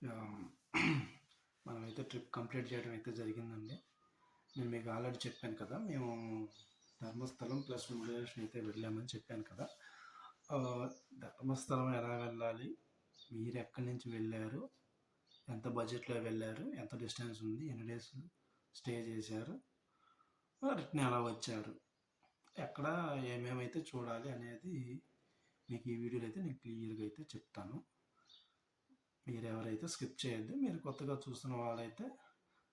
ఆహ్, మనమైతే trip complete చేయడం అయితే జరిగిందండి. నేను మీకు ఆల్రెడీ చెప్పాను కదా! మేము ధర్మస్థలం ప్లస్ మురుడేశ్వరం అయితే వెళ్ళామని చెప్పాను కదా! ఆహ్, ధర్మస్థలం ఎలా వెళ్ళాలి? మీరెక్కడి నుంచి వెళ్లారు? ఎంత బడ్జెట్‌లో వెళ్లారు? ఎంత డిస్టెన్స్ ఉంది? ఎన్ని డేస్ స్టే చేశారు? రిటర్న్ ఎలా వచ్చారు? ఎక్కడ ఏమేమైతే చూడాలి అనేది మీకు ఈ వీడియోలో అయితే నేను క్లియర్‌గా అయితే చెప్తాను. మీరెవరైతే స్కిప్ చేయొద్దు. మీరు కొత్తగా చూస్తున్న వాళ్ళైతే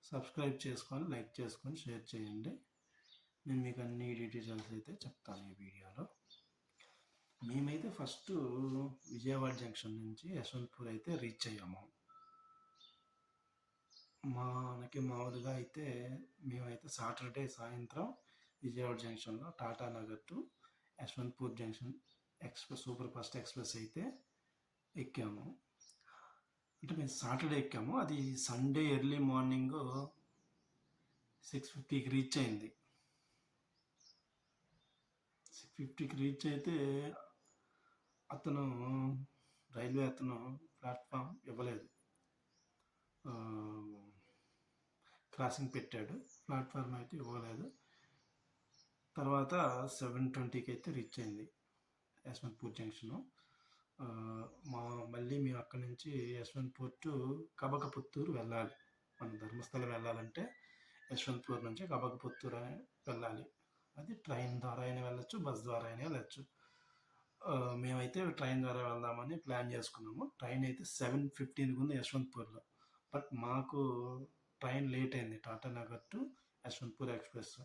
సబ్స్క్రైబ్ చేసుకొని, లైక్ చేసుకొని, షేర్ చేయండి. నేను మీకు అన్ని డీటెయిల్స్ అయితే చెప్తాను ఈ వీడియోలో. మేమైతే ఫస్ట్ విజయవాడ జంక్షన్ నుంచి యశ్వంత్పూర్ అయితే రీచ్ అయ్యాము. మనకి మామూలుగా అయితే మేమైతే సాటర్డే సాయంత్రం విజయవాడ జంక్షన్లో Tata Nagar to Yeshwantpur junction super fast express అయితే ఎక్కాము. అంటే మేము సాటర్డే ఎక్కాము. అది సండే ఎర్లీ మార్నింగ్ 6:50కి రీచ్ అయింది. 6:50కి రీచ్ అయితే అతను రైల్వే అతను ప్లాట్ఫామ్ ఇవ్వలేదు. క్రాసింగ్ పెట్టాడు, ప్లాట్ఫామ్ అయితే ఇవ్వలేదు. తర్వాత 7:20కి అయితే రీచ్ అయింది యశ్వంత్పూర్ జంక్షను. మళ్ళీ మేము అక్కడి నుంచి యశ్వంత్పూర్ టు కబకపుత్తూరు వెళ్ళాలి. మనం ధర్మస్థలం వెళ్ళాలంటే యశ్వంత్పూర్ నుంచి కబకపుత్తూరు వెళ్ళాలి. అది ట్రైన్ ద్వారా అయినా వెళ్ళొచ్చు, బస్ ద్వారా అయినా వెళ్ళొచ్చు. మేమైతే ట్రైన్ ద్వారా వెళ్దామని ప్లాన్ చేసుకున్నాము. ట్రైన్ అయితే 7:15కి ఉంది యశ్వంత్పూర్లో. బట్ మాకు ట్రైన్ లేట్ అయింది. టాటా నగర్ టు యశ్వంత్పూర్ ఎక్స్ప్రెస్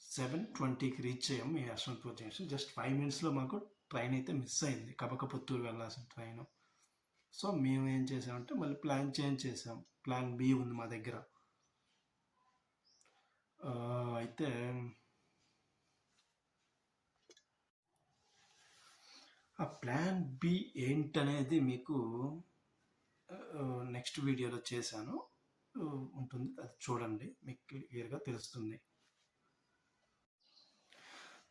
7:20కి రీచ్ అయ్యాము మేము యశ్వంత్పూర్ జంక్షన్. జస్ట్ 5 మినిట్స్లో మాకు ట్రైన్ అయితే మిస్ అయింది, కబకపుత్తూరు వెళ్ళాల్సిన ట్రైన్. సో మేము ఏం చేసామంటే మళ్ళీ ప్లాన్ చేంజ్ చేసాం. ప్లాన్ బి ఉంది మా దగ్గర. అయితే ఆ ప్లాన్ బి ఏంటనేది మీకు నెక్స్ట్ వీడియోలో చేశాను, ఉంటుంది, అది చూడండి, మీకు క్లియర్గా తెలుస్తుంది.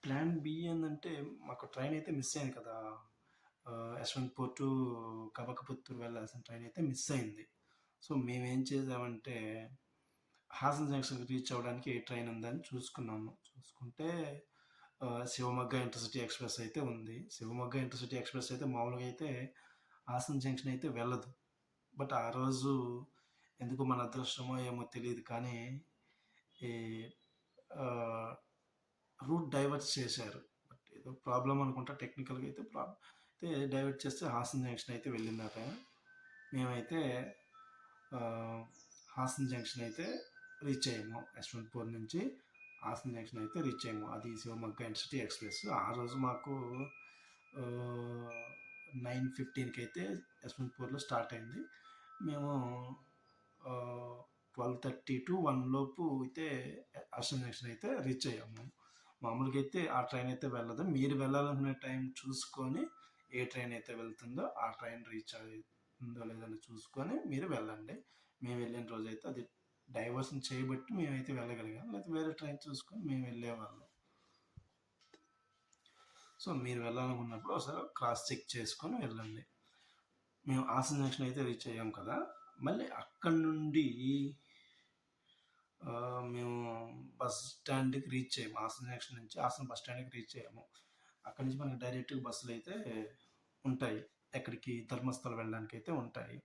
ప్లాన్ బి ఏంటంటే మాకు ట్రైన్ అయితే మిస్ అయింది కదా, యశ్వంత్పూర్ టు కబకపుత్తూరు వెళ్ళాల్సిన ట్రైన్ అయితే మిస్ అయింది. సో మేమేం చేసామంటే హాసన్ జంక్షన్కి రీచ్ అవ్వడానికి ఏ ట్రైన్ ఉందని చూసుకున్నాము. చూసుకుంటే శివమొగ్గ ఇంటర్సిటీ ఎక్స్ప్రెస్ అయితే ఉంది. శివమొగ్గ ఇంటర్సిటీ ఎక్స్ప్రెస్ అయితే మామూలుగా అయితే హాసన్ జంక్షన్ అయితే వెళ్ళదు. బట్ ఆ రోజు ఎందుకు మన అదృష్టమో ఏమో తెలియదు కానీ ఈ రూట్ డైవర్ట్ చేశారు. బట్ ఏదో ప్రాబ్లం అనుకుంటా, టెక్నికల్గా అయితే ప్రాబ్లం అయితే డైవర్ట్ చేస్తే హాసన్ జంక్షన్ అయితే వెళ్ళిందట. మేమైతే హాసన్ జంక్షన్ అయితే రీచ్ అయ్యాము. యశ్వంత్పూర్ నుంచి హాసన్ జంక్షన్ అయితే రీచ్ అయ్యాము. అది శివమొగ్గ ఇంటర్సిటీ ఎక్స్ప్రెస్. ఆ రోజు మాకు 9:15కి అయితే యశ్వంత్పూర్లో స్టార్ట్ అయింది. మేము 12:30 to 1 లోపు అయితే హాసన్ జంక్షన్ అయితే రీచ్ అయ్యాము. మామూలుగా అయితే ఆ ట్రైన్ అయితే వెళ్ళదు. మీరు వెళ్ళాలనుకునే టైం చూసుకొని ఏ ట్రైన్ అయితే వెళ్తుందో ఆ ట్రైన్ రీచ్ అవుతుందో లేదని చూసుకొని మీరు వెళ్ళండి. మేము వెళ్ళిన రోజు అయితే అది డైవర్షన్ చేయబట్టి మేమైతే వెళ్ళగలిగాం, లేకపోతే వేరే ట్రైన్ చూసుకొని మేము వెళ్ళేవాళ్ళం. సో మీరు వెళ్ళాలనుకున్నప్పుడు ఒకసారి క్రాస్ చెక్ చేసుకొని వెళ్ళండి. మేము హాసన్ జంక్షన్ అయితే రీచ్ అయ్యాం కదా, మళ్ళీ అక్కడి నుండి మేము బస్ స్టాండ్కి రీచ్ అయ్యాము. హాసన్ జంక్షన్ నుంచి హాసన్ బస్ స్టాండ్కి రీచ్ అయ్యాము. అక్కడి నుంచి మనకి డైరెక్ట్గా బస్సులు అయితే ఉంటాయి, ఎక్కడికి ధర్మస్థలం వెళ్ళడానికి అయితే ఉంటాయి.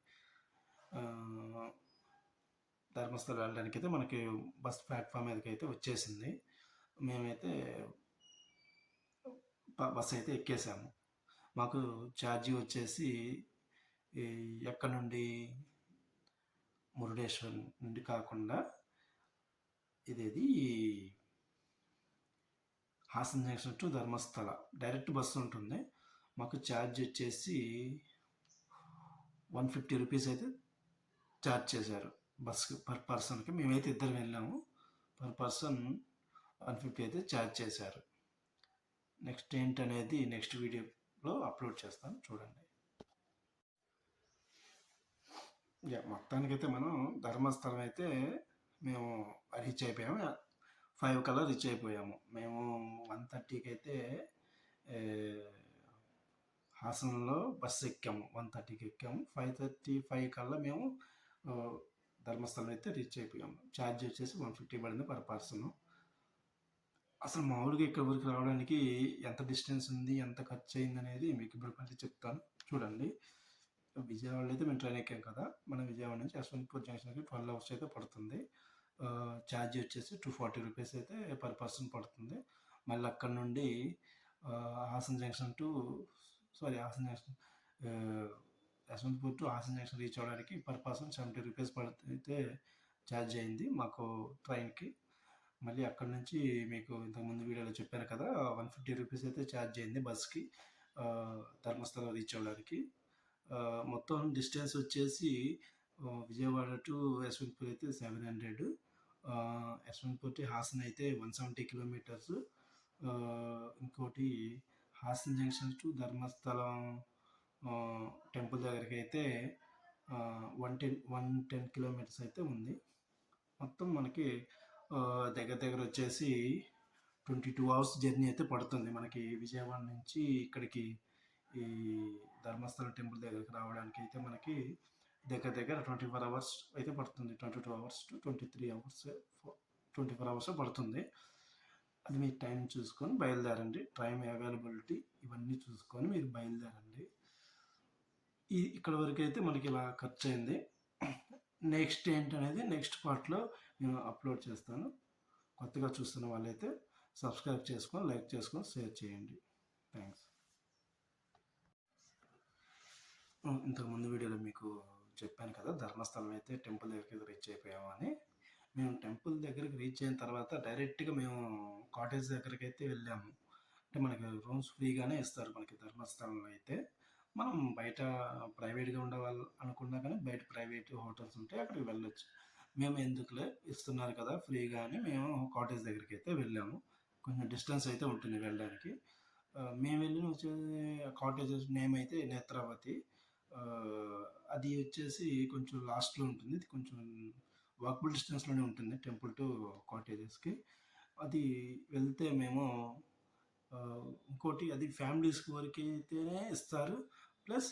ధర్మస్థలం వెళ్ళడానికి అయితే మనకి బస్ ప్లాట్ఫామ్ మీదకి అయితే వచ్చేసింది. మేమైతే బస్ అయితే ఎక్కేసాము. మాకు ఛార్జీ వచ్చేసి ఎక్కడ నుండి మురుడేశ్వరం నుండి కాకుండా ఇదేది Haasan junction to Dharmasthala direct bus ఉంటుంది. మాకు ఛార్జ్ వచ్చేసి 150 రూపీస్ అయితే ఛార్జ్ చేశారు బస్కి పర్ పర్సన్కి. మేమైతే ఇద్దరు వెళ్ళాము. పర్ పర్సన్ 150 అయితే ఛార్జ్ చేశారు. నెక్స్ట్ ఏంటనేది నెక్స్ట్ వీడియోలో అప్లోడ్ చేస్తాను, చూడండి. మొత్తానికైతే మనం ధర్మస్థలం అయితే మేము రీచ్ అయిపోయాము. 5 కల్లా రీచ్ అయిపోయాము. మేము 1:30కి అయితే హాసన్లో బస్సు ఎక్కాము. 1:30కి ఎక్కాము. 5:35 కల్లా మేము ధర్మస్థలం అయితే రీచ్ అయిపోయాము. ఛార్జ్ వచ్చేసి 150 పడింది పర్ పర్సన్. అసలు మామూలుగా ఇక్కడ వరకు రావడానికి ఎంత డిస్టెన్స్ ఉంది, ఎంత ఖర్చు అయింది అనేది మీకు ఇప్పుడు మళ్ళీ చెప్తాను. చూడండి, విజయవాడలో అయితే మేము ట్రైన్ ఎక్కాం కదా. మన విజయవాడ నుంచి యశ్వంతపూర్ జంక్షన్కి 12 అవర్స్ అయితే పడుతుంది. ఛార్జ్ వచ్చేసి 240 రూపీస్ అయితే పర్ పర్సన్ పడుతుంది. మళ్ళీ అక్కడ నుండి Haasan junction Yesvantpur to Haasan junction reach అవ్వడానికి పర్ పర్సన్ 70 రూపీస్ అయితే ఛార్జ్ అయింది మాకు ట్రైన్కి. మళ్ళీ అక్కడ నుంచి మీకు ఇంతకుముందు వీడియోలో చెప్పాను కదా, 150 రూపీస్ అయితే ఛార్జ్ అయింది బస్కి ధర్మస్థలం రీచ్ అవ్వడానికి. మొత్తం డిస్టెన్స్ వచ్చేసి విజయవాడ టు యశ్వంతపూర్ అయితే 700, యశ్వంతపూర్ టు హాసన్ అయితే 170 కిలోమీటర్స్. ఇంకోటి Haasan junction to Dharmasthala temple దగ్గరికి అయితే 110 కిలోమీటర్స్ అయితే ఉంది. మొత్తం మనకి దగ్గర వచ్చేసి 22 అవర్స్ జర్నీ అయితే పడుతుంది మనకి విజయవాడ నుంచి ఇక్కడికి ఈ ధర్మస్థలం టెంపుల్ దగ్గరికి రావడానికి. అయితే మనకి దగ్గర 24 అవర్స్ అయితే పడుతుంది. 22 అవర్స్ టు 23 అవర్స్ 24 అవర్స్ పడుతుంది. అది మీ టైం చూసుకొని బయలుదేరండి. టైం అవైలబిలిటీ ఇవన్నీ చూసుకొని మీరు బయలుదేరండి. ఇక్కడ వరకు అయితే మనకి ఇలా ఖర్చు అయింది. నెక్స్ట్ ఏంటనేది నెక్స్ట్ పార్ట్లో నేను అప్లోడ్ చేస్తాను. కొత్తగా చూస్తున్న వాళ్ళైతే సబ్స్క్రైబ్ చేసుకొని, లైక్ చేసుకొని, షేర్ చేయండి. థ్యాంక్స్. ఇంతకుముందు వీడియోలో మీకు చెప్పాను కదా, ధర్మస్థలం అయితే టెంపుల్ దగ్గరికి రీచ్ అయిపోయాము అని. మేము టెంపుల్ దగ్గరికి రీచ్ అయిన తర్వాత డైరెక్ట్గా మేము కాటేజ్ దగ్గరికి అయితే వెళ్ళాము. అంటే మనకి రూమ్స్ ఫ్రీగానే ఇస్తారు మనకి ధర్మస్థలంలో అయితే. మనం బయట ప్రైవేట్గా ఉండేవాళ్ళు అనుకున్నా కానీ బయట ప్రైవేట్ హోటల్స్ ఉంటాయి, అక్కడికి వెళ్ళొచ్చు. మేము ఎందుకులే ఇస్తున్నారు కదా ఫ్రీగా అని మేము కాటేజ్ దగ్గరికి అయితే వెళ్ళాము. కొంచెం డిస్టెన్స్ అయితే ఉంటుంది వెళ్ళడానికి. మేము వెళ్ళిన వచ్చేసి కాటేజెస్ నేమ్ అయితే నేత్రావతి. అది వచ్చేసి కొంచెం లాస్ట్లో ఉంటుంది. ఇది కొంచెం వాకబుల్ డిస్టెన్స్లోనే ఉంటుంది టెంపుల్ టు కాటేజెస్కి. అది వెళ్తే మేము ఇంకోటి అది ఫ్యామిలీస్ వరకు అయితేనే ఇస్తారు, ప్లస్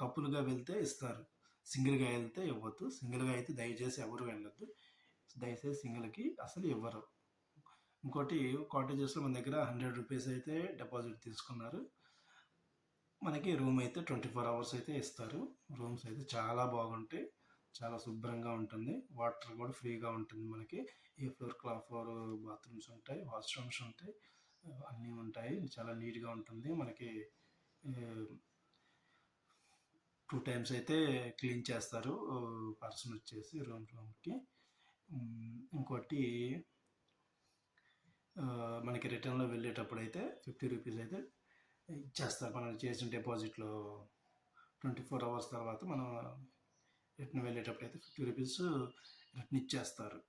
కపుల్గా వెళ్తే ఇస్తారు. సింగిల్గా వెళ్తే ఇవ్వద్దు. సింగిల్గా అయితే దయచేసి ఎవరు వెళ్ళొద్దు. దయచేసి సింగిల్కి అసలు ఇవ్వరు. ఇంకోటి కాటేజెస్లో మన దగ్గర 100 రూపీస్ అయితే డిపాజిట్ తీసుకున్నారు. మనకి రూమ్ అయితే 24 అవర్స్ అయితే ఇస్తారు. రూమ్స్ అయితే చాలా బాగుంటాయి, చాలా శుభ్రంగా ఉంటుంది. వాటర్ కూడా ఫ్రీగా ఉంటుంది మనకి. ఏ ఫ్లోర్ బాత్రూమ్స్ ఉంటాయి, వాష్రూమ్స్ ఉంటాయి, అన్నీ ఉంటాయి. చాలా నీట్గా ఉంటుంది మనకి. 2 టైమ్స్ అయితే క్లీన్ చేస్తారు పర్సన్ వచ్చేసి రూమ్కి. ఇంకోటి మనకి రిటర్న్లో వెళ్ళేటప్పుడు అయితే 50 రూపీస్ అయితే ఇచ్చేస్తారు. మనం చేసిన డిపాజిట్లో 24 అవర్స్ తర్వాత మనం రిటర్న్ వెళ్ళేటప్పుడు అయితే 50 రూపీస్ రిటర్న్ ఇచ్చేస్తారు.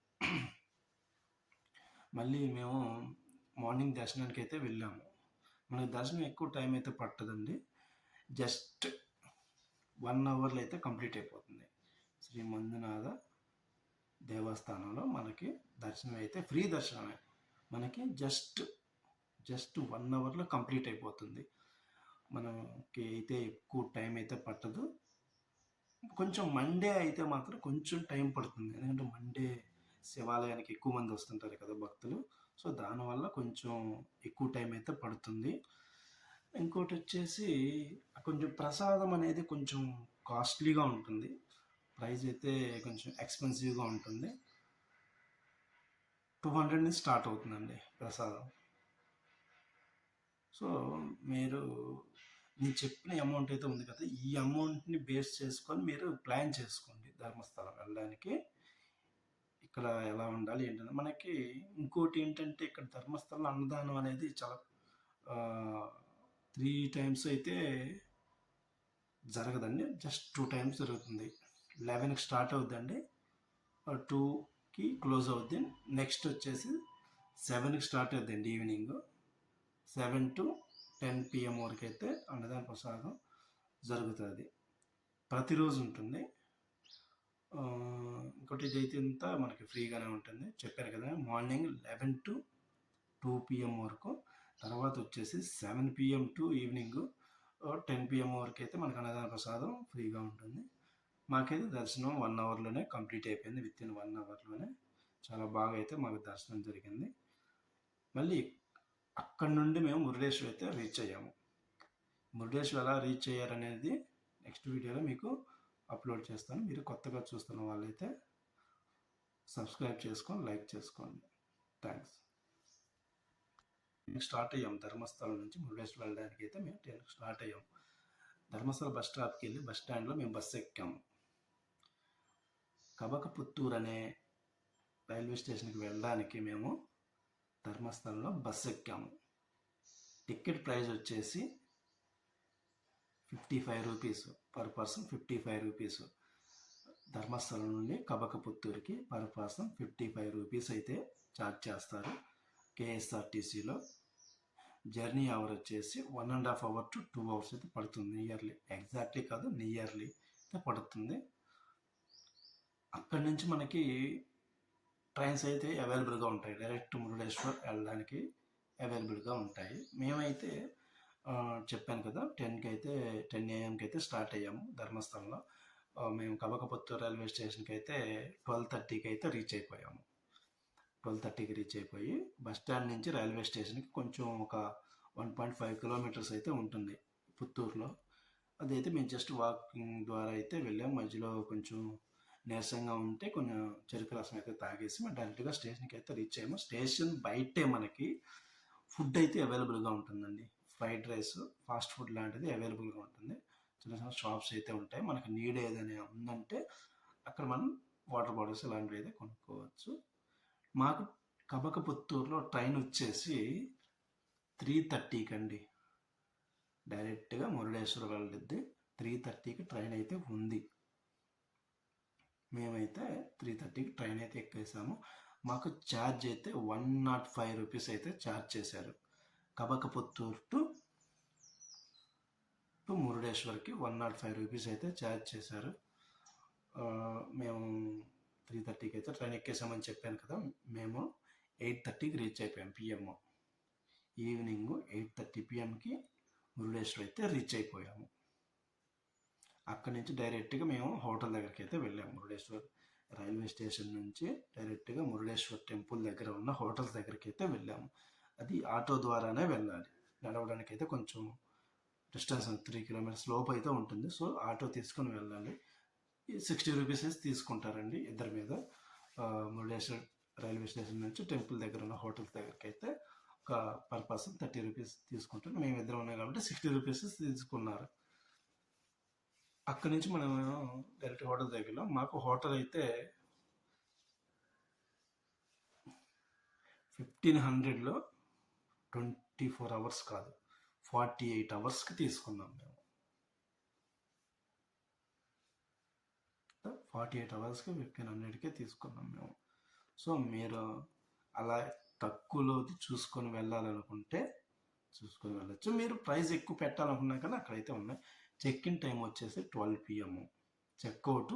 మళ్ళీ మేము మార్నింగ్ దర్శనానికి అయితే వెళ్ళాము. మనకి దర్శనం ఎక్కువ టైం అయితే పట్టదండి, జస్ట్ 1 అవర్లో అయితే కంప్లీట్ అయిపోతుంది. శ్రీ మంజునాథ దేవస్థానంలో మనకి దర్శనం అయితే ఫ్రీ దర్శనమే. మనకి జస్ట్ 1 అవర్లో కంప్లీట్ అయిపోతుంది. మనకి అయితే ఎక్కువ టైం అయితే పట్టదు. కొంచెం మండే అయితే మాత్రం కొంచెం టైం పడుతుంది, ఎందుకంటే మండే శివాలయానికి ఎక్కువ మంది వస్తుంటారు కదా భక్తులు. సో దానివల్ల కొంచెం ఎక్కువ టైం అయితే పడుతుంది. ఇంకోటి వచ్చేసి కొంచెం ప్రసాదం అనేది కొంచెం కాస్ట్లీగా ఉంటుంది. ప్రైస్ అయితే కొంచెం ఎక్స్పెన్సివ్గా ఉంటుంది. 200 నుంచి స్టార్ట్ అవుతుందండి ప్రసాదం. సో మీరు నేను చెప్పిన అమౌంట్ అయితే ఉంది కదా, ఈ అమౌంట్ని బేస్ చేసుకొని మీరు ప్లాన్ చేసుకోండి ధర్మస్థలం వెళ్ళడానికి. ఇక్కడ ఎలా ఉండాలి ఏంటంటే మనకి ఇంకోటి ఏంటంటే ఇక్కడ ధర్మస్థలం అన్నదానం అనేది చాలా 3 టైమ్స్ అయితే జరగదండి, జస్ట్ 2 టైమ్స్ జరుగుతుంది. 11కి స్టార్ట్ అవుద్దండి, 2కి క్లోజ్ అవుద్ది. నెక్స్ట్ వచ్చేసి 7కి స్టార్ట్ అవుద్దండి ఈవినింగ్. 7 to 10 PM వరకు అయితే అన్నదాన ప్రసాదం జరుగుతుంది, ప్రతిరోజు ఉంటుంది. ఇంకోటి ఇదైతే అంతా మనకి ఫ్రీగానే ఉంటుంది. చెప్పారు కదా, మార్నింగ్ 11 to 2 PM వరకు. తర్వాత వచ్చేసి 7 PM టు ఈవినింగ్ 10 PM వరకు అయితే మనకు అన్నదాన ప్రసాదం ఫ్రీగా ఉంటుంది. మాకైతే దర్శనం 1 అవర్లోనే కంప్లీట్ అయిపోయింది. వితిన్ 1 అవర్లోనే చాలా బాగా అయితే మాకు దర్శనం జరిగింది. మళ్ళీ అక్కడి నుండి మేము మురుడేశ్వర్ అయితే రీచ్ అయ్యాము. మురుడేశ్వర్ ఎలా రీచ్ అయ్యారనేది నెక్స్ట్ వీడియోలో మీకు అప్లోడ్ చేస్తాను. మీరు కొత్తగా చూస్తున్న వాళ్ళైతే సబ్స్క్రైబ్ చేసుకొని లైక్ చేసుకోండి. థ్యాంక్స్. స్టార్ట్ అయ్యాం ధర్మస్థలం నుంచి మురుడేశ్వర్ వెళ్ళడానికి అయితే మేము 10కి స్టార్ట్ అయ్యాం. ధర్మస్థల బస్ స్టాప్కి వెళ్ళి బస్ స్టాండ్లో మేము బస్సు ఎక్కాము. కబకపుత్తూరు అనే రైల్వే స్టేషన్కి వెళ్ళడానికి మేము ధర్మస్థలంలో బస్సు ఎక్కాము. టికెట్ ప్రైస్ వచ్చేసి 55 rupees per person. 55 rupees Dharmasthala నుండి కబకపుత్తూరుకి పర్ పర్సన్ 55 రూపీస్ అయితే ఛార్జ్ చేస్తారు కేఎస్ఆర్టీసీలో. జర్నీ అవర్ వచ్చేసి 1.5 అవర్ టు 2 అవర్స్ అయితే పడుతుంది. నియర్లీ, ఎగ్జాక్ట్లీ కాదు, నియర్లీ అయితే పడుతుంది. అక్కడి నుంచి మనకి ట్రైన్స్ అయితే అవైలబుల్గా ఉంటాయి. డైరెక్ట్ మురుడేశ్వర్ వెళ్ళడానికి అవైలబుల్గా ఉంటాయి. మేమైతే చెప్పాను కదా 10 AM అయితే స్టార్ట్ అయ్యాము ధర్మస్థలంలో. మేము కబకపుత్తూరు రైల్వే స్టేషన్కి అయితే 12:30కి అయితే రీచ్ అయిపోయాము. 12:30కి రీచ్ అయిపోయి బస్ స్టాండ్ నుంచి రైల్వే స్టేషన్కి కొంచెం ఒక 1.5 కిలోమీటర్స్ అయితే ఉంటుంది పుత్తూరులో. అదైతే మేము జస్ట్ వాకింగ్ ద్వారా అయితే వెళ్ళాము. మధ్యలో కొంచెం నీరసంగా ఉంటే కొంచెం చెరుకు రసం అయితే తాగేసి మేము డైరెక్ట్గా స్టేషన్కి అయితే రీచ్ అయ్యాము. స్టేషన్ బయటే మనకి ఫుడ్ అయితే అవైలబుల్గా ఉంటుందండి. ఫ్రైడ్ రైస్, ఫాస్ట్ ఫుడ్ లాంటిది అవైలబుల్గా ఉంటుంది. చిన్న చిన్న షాప్స్ అయితే ఉంటాయి. మనకు నీడ్ ఏదైనా ఉందంటే అక్కడ మనం వాటర్ బాటిల్స్ ఇలాంటివి అయితే కొనుక్కోవచ్చు. మాకు కబకపుత్తూరులో ట్రైన్ వచ్చేసి 3:30కి అండి. డైరెక్ట్గా మురుడేశ్వర్ వెళ్ళిద్ది. 3:30కి ట్రైన్ అయితే ఉంది. మేమైతే 3:30కి ట్రైన్ అయితే ఎక్కేసాము. మాకు ఛార్జ్ అయితే 105 రూపీస్ అయితే ఛార్జ్ చేశారు. కబకపుత్తూరు టు మురుడేశ్వర్కి 105 రూపీస్ అయితే ఛార్జ్ చేశారు. మేము 3:30కి అయితే ట్రైన్ ఎక్కేసామని చెప్పాను కదా. మేము 8:30కి రీచ్ అయిపోయాం. PM ఈవినింగ్ 8:30 PMకి మురుడేశ్వర్ అయితే రీచ్ అయిపోయాము. అక్కడి నుంచి డైరెక్ట్గా మేము హోటల్ దగ్గరికి అయితే వెళ్ళాము. మురుడేశ్వర్ రైల్వే స్టేషన్ నుంచి డైరెక్ట్గా మురుడేశ్వర్ టెంపుల్ దగ్గర ఉన్న హోటల్స్ దగ్గరికి అయితే వెళ్ళాము. అది ఆటో ద్వారానే వెళ్ళాలి. నడవడానికి అయితే కొంచెం డిస్టెన్స్ 3 కిలోమీటర్స్ లోపు అయితే ఉంటుంది. సో ఆటో తీసుకొని వెళ్ళాలి. 60 రూపీస్ తీసుకుంటారండి ఇద్దరి మీద. మురుడేశ్వర్ రైల్వే స్టేషన్ నుంచి టెంపుల్ దగ్గర ఉన్న హోటల్స్ దగ్గరికి అయితే ఒక పర్ పర్సన్ 30 రూపీస్ తీసుకుంటారు. మేము ఇద్దరం ఉన్నాం కాబట్టి 60 రూపీస్ తీసుకున్నారు. అక్కడి నుంచి మనం డైరెక్ట్ హోటల్ దగ్గరలో మాకు హోటల్ అయితే 1500లో 24 అవర్స్ కాదు 48 అవర్స్కి తీసుకున్నాం మేము. 48 అవర్స్కి 1500కే తీసుకున్నాం మేము. సో మీరు అలా తక్కువలోది చూసుకొని వెళ్ళాలనుకుంటే చూసుకొని వెళ్ళచ్చు. మీరు ప్రైస్ ఎక్కువ పెట్టాలనుకున్నా కానీ అక్కడైతే ఉన్నాయి. చెక్ ఇన్ టైం వచ్చేసి 12 PM. చెక్అవుట్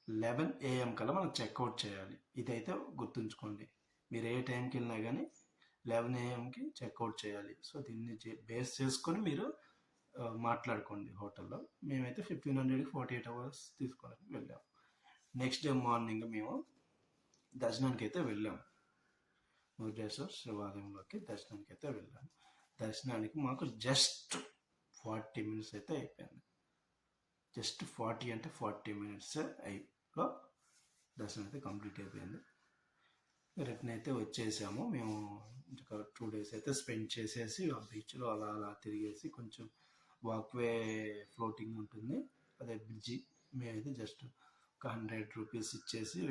11 AM కల్లా మనం చెక్అవుట్ చేయాలి. ఇదైతే గుర్తుంచుకోండి. మీరు ఏ టైంకి వెళ్ళినా కానీ 11 AMకి చెక్అవుట్ చేయాలి. సో దీన్ని బేస్ చేసుకొని మీరు మాట్లాడుకోండి హోటల్లో. మేమైతే 1500కి 48 అవర్స్ తీసుకొని వెళ్ళాము. నెక్స్ట్ డే మార్నింగ్ మేము దర్శనానికి అయితే వెళ్ళాము. మురుడేశ్వర్ శివాలయంలోకి దర్శనానికి అయితే వెళ్ళాము. దర్శనానికి మాకు జస్ట్ 40 మినిట్స్ అయితే అయిపోయింది. జస్ట్ 40 అంటే 40 మినిట్స్ అయిలో దర్శనం అయితే కంప్లీట్ అయిపోయింది. రిటర్న్ అయితే వచ్చేసాము. మేము ఒక 2 days అయితే స్పెండ్ చేసేసి ఆ బీచ్లో అలా అలా తిరిగేసి కొంచెం వాక్వే ఫ్లోటింగ్ ఉంటుంది, అదే బ్రిడ్జి. మేమైతే జస్ట్ ఒక 100 రూపీస్ ఇచ్చేసి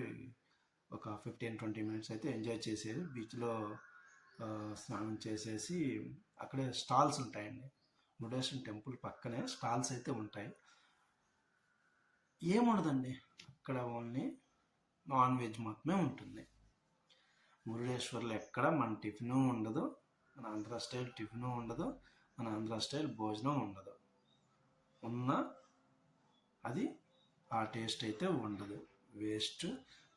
ఒక 15-20 మినిట్స్ అయితే ఎంజాయ్ చేసేది. బీచ్లో స్నానం చేసేసి అక్కడే స్టాల్స్ ఉంటాయండి. మురుడేశ్వర టెంపుల్ పక్కనే స్టాల్స్ అయితే ఉంటాయి. ఏముండదండి అక్కడ, ఓన్లీ నాన్ వెజ్ మాత్రమే ఉంటుంది. మురుడేశ్వర్లో ఎక్కడ మన టిఫిను ఉండదు, మన ఆంధ్ర స్టైల్ టిఫిను ఉండదు, మన ఆంధ్ర స్టైల్ భోజనం ఉండదు. అది ఆ టేస్ట్ అయితే ఉండదు, వేస్ట్.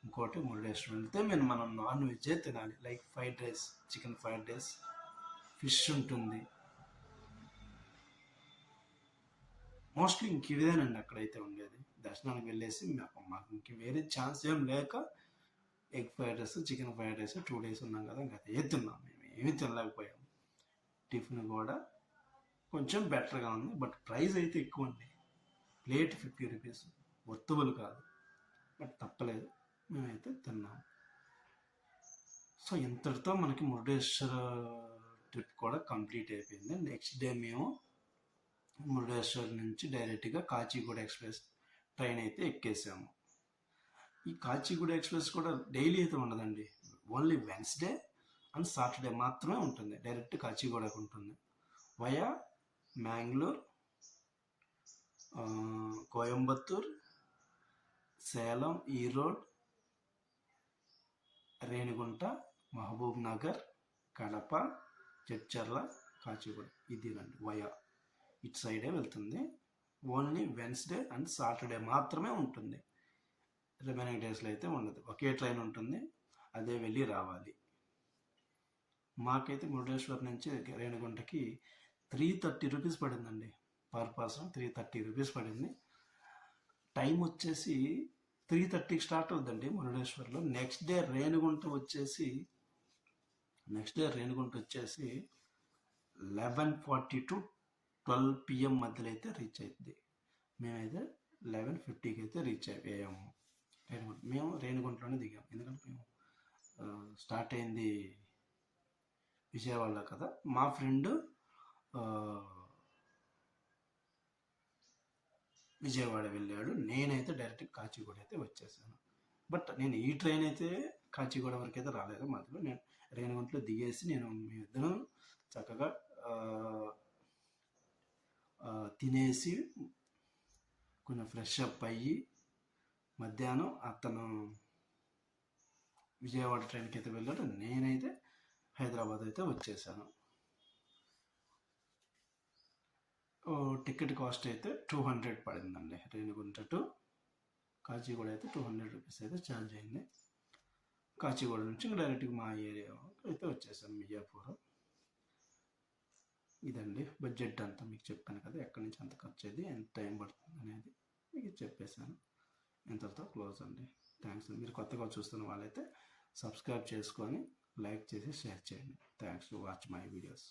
ఇంకోటి మురుడేశ్వరం వెళ్తే మనం నాన్ వెజ్జే తినాలి. Like fried rice, chicken fried rice, fish ఉంటుంది. మోస్ట్లీ ఇంక ఇదేనండి అక్కడైతే ఉండేది. దర్శనానికి వెళ్ళేసి మాకు ఇంక వేరే ఛాన్స్ ఏం లేక egg fried rice, chicken fried rice 2 days ఉన్నాం కదా, ఇంకా అదే తిన్నాం. మేము ఏమీ తినలేకపోయాం. టిఫిన్ కూడా కొంచెం బెటర్గా ఉంది, బట్ ప్రైస్ అయితే ఎక్కువ అండి. ప్లేట్ 50 rupees, వర్తబుల్ కాదు, బట్ తప్పలేదు, మేమైతే తిన్నాం. సో ఇంతటితో మనకి మురుడేశ్వర ట్రిప్ కూడా కంప్లీట్ అయిపోయింది. నెక్స్ట్ డే మేము మురుడేశ్వర్ నుంచి డైరెక్ట్గా కాచిగూడ ఎక్స్ప్రెస్ ట్రైన్ అయితే ఎక్కేసాము. ఈ కాచిగూడ ఎక్స్ప్రెస్ కూడా డైలీ అయితే ఉండదండి, ఓన్లీ వెన్స్డే అండ్ సాటర్డే మాత్రమే ఉంటుంది. డైరెక్ట్ కాచిగూడకు ఉంటుంది. వయా మ్యాంగ్లూర్, కోయంబత్తూర్, సేలం, ఈరోడ్, రేణిగుంట, మహబూబ్ నగర్, కడప, జడ్చర్ల, కాచిగూడ, ఇదేనండి వయా. ఇటు సైడే వెళ్తుంది. ఓన్లీ వెన్స్డే అండ్ సాటర్డే మాత్రమే ఉంటుంది. రిమైనింగ్ డేస్లో అయితే ఉండదు. ఒకే ట్రైన్ ఉంటుంది, అదే వెళ్ళి రావాలి. మాకైతే మురుడేశ్వర్ నుంచి రేణిగుంటకి 330 rupees పడిందండి. పర్ పర్సన్ 330 rupees పడింది. టైం వచ్చేసి 3:30కి స్టార్ట్ అవుతుందండి మురుడేశ్వర్లో. నెక్స్ట్ డే రేణిగుంట వచ్చేసి 11:40 to 12 PM మధ్యలో అయితే రీచ్ అవుతుంది. మేమైతే 11:50కి అయితే రీచ్ అయ్యాము రేణిగుంట. మేము రేణిగుంటలోనే దిగాము, ఎందుకంటే మేము స్టార్ట్ అయింది విజయవాడలో కదా. మా ఫ్రెండ్ విజయవాడ వెళ్ళాడు, నేనైతే డైరెక్ట్ కాచిగూడ అయితే వచ్చేసాను. బట్ నేను ఈ ట్రైన్ అయితే కాచిగూడ వరకు అయితే రాలేదు. మధ్యలో నేను రేణిగుంటలో దిగేసి మేమిద్దరం చక్కగా తినేసి కొంచెం ఫ్రెష్ అప్ అయ్యి మధ్యాహ్నం అతను విజయవాడ ట్రైన్కి అయితే వెళ్ళాడు, నేనైతే హైదరాబాద్ అయితే వచ్చేసాను. టికెట్ కాస్ట్ అయితే 200 పడిందండి. రేణిగుంట టు కాచిగూడ అయితే 200 rupees అయితే ఛార్జ్ అయింది. కాచిగూడ నుంచి డైరెక్ట్గా మా ఏరియా అయితే వచ్చేసాను, మియాపూర్. ఇదండి బడ్జెట్ అంతా మీకు చెప్పాను కదా, ఎక్కడి నుంచి ఎంత ఖర్చు అయ్యింది, ఎంత టైం పడుతుంది అనేది మీకు చెప్పేశాను. ఇంతటితో క్లోజ్ అండి. థ్యాంక్స్. మీరు కొత్తగా చూస్తున్న వాళ్ళైతే సబ్స్క్రైబ్ చేసుకొని లైక్ చేసి షేర్ చేయండి. Thanks to watch my videos.